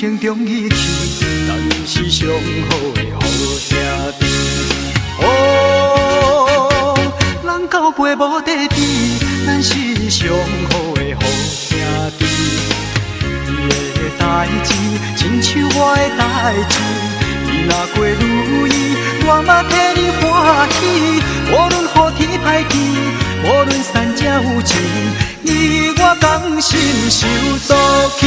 情中义气，咱是上好的好兄弟。哦，人交陪无地比，咱是上好的好兄弟。你的代志，亲像我的代志，你若过如意，我嘛替你欢喜。无论好天歹天，无论三者有情，你我同心守到起。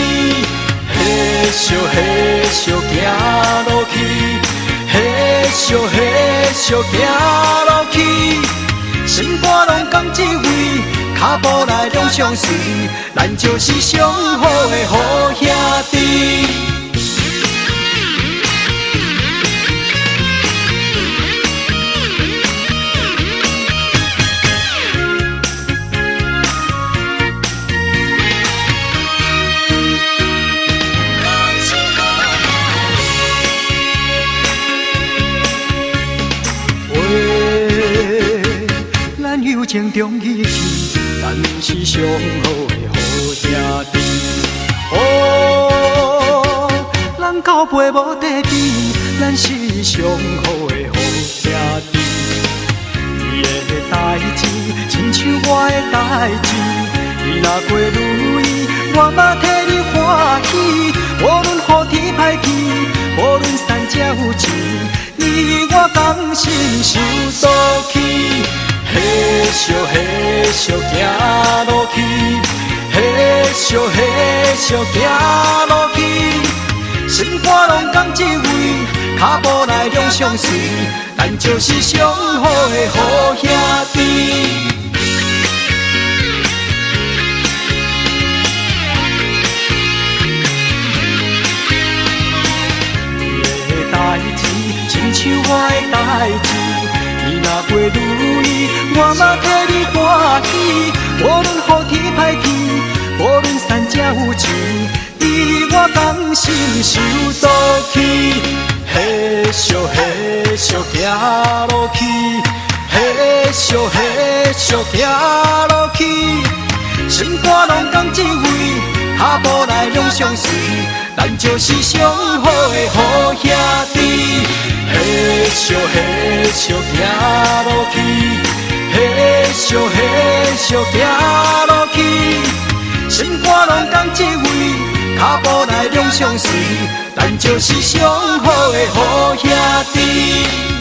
嘿咻嘿咻行落去，嘿咻嘿咻行落去，心肝拢讲一位，脚步来两相随，咱就是上好的好兄弟。友情中义气，咱是上好的好兄弟。哦，人交陪无地比，咱是上好的好兄弟。你的代志，亲像我的代志，你若过如意，我嘛替你欢喜。无论好天歹天，无论三者有情，你我同心守到起。嘿咻嘿咻行落去，嘿咻嘿咻行落去，心肝拢讲一位，脚步来两相随，咱就是上好的好兄弟。你的代志，亲像我的代志。你若过如意，我嘛替你欢喜。无论好天歹天，无论三者有情，你我同心守到起。嘿咻嘿咻行落去，嘿咻嘿咻行落去，心肝拢讲一位，脚步来两相随，咱就是上好的好兄弟。嘿咻嘿咻行落去，嘿咻嘿咻行落去，心肝拢讲一位，脚步来两相随，咱就是上好的好兄弟。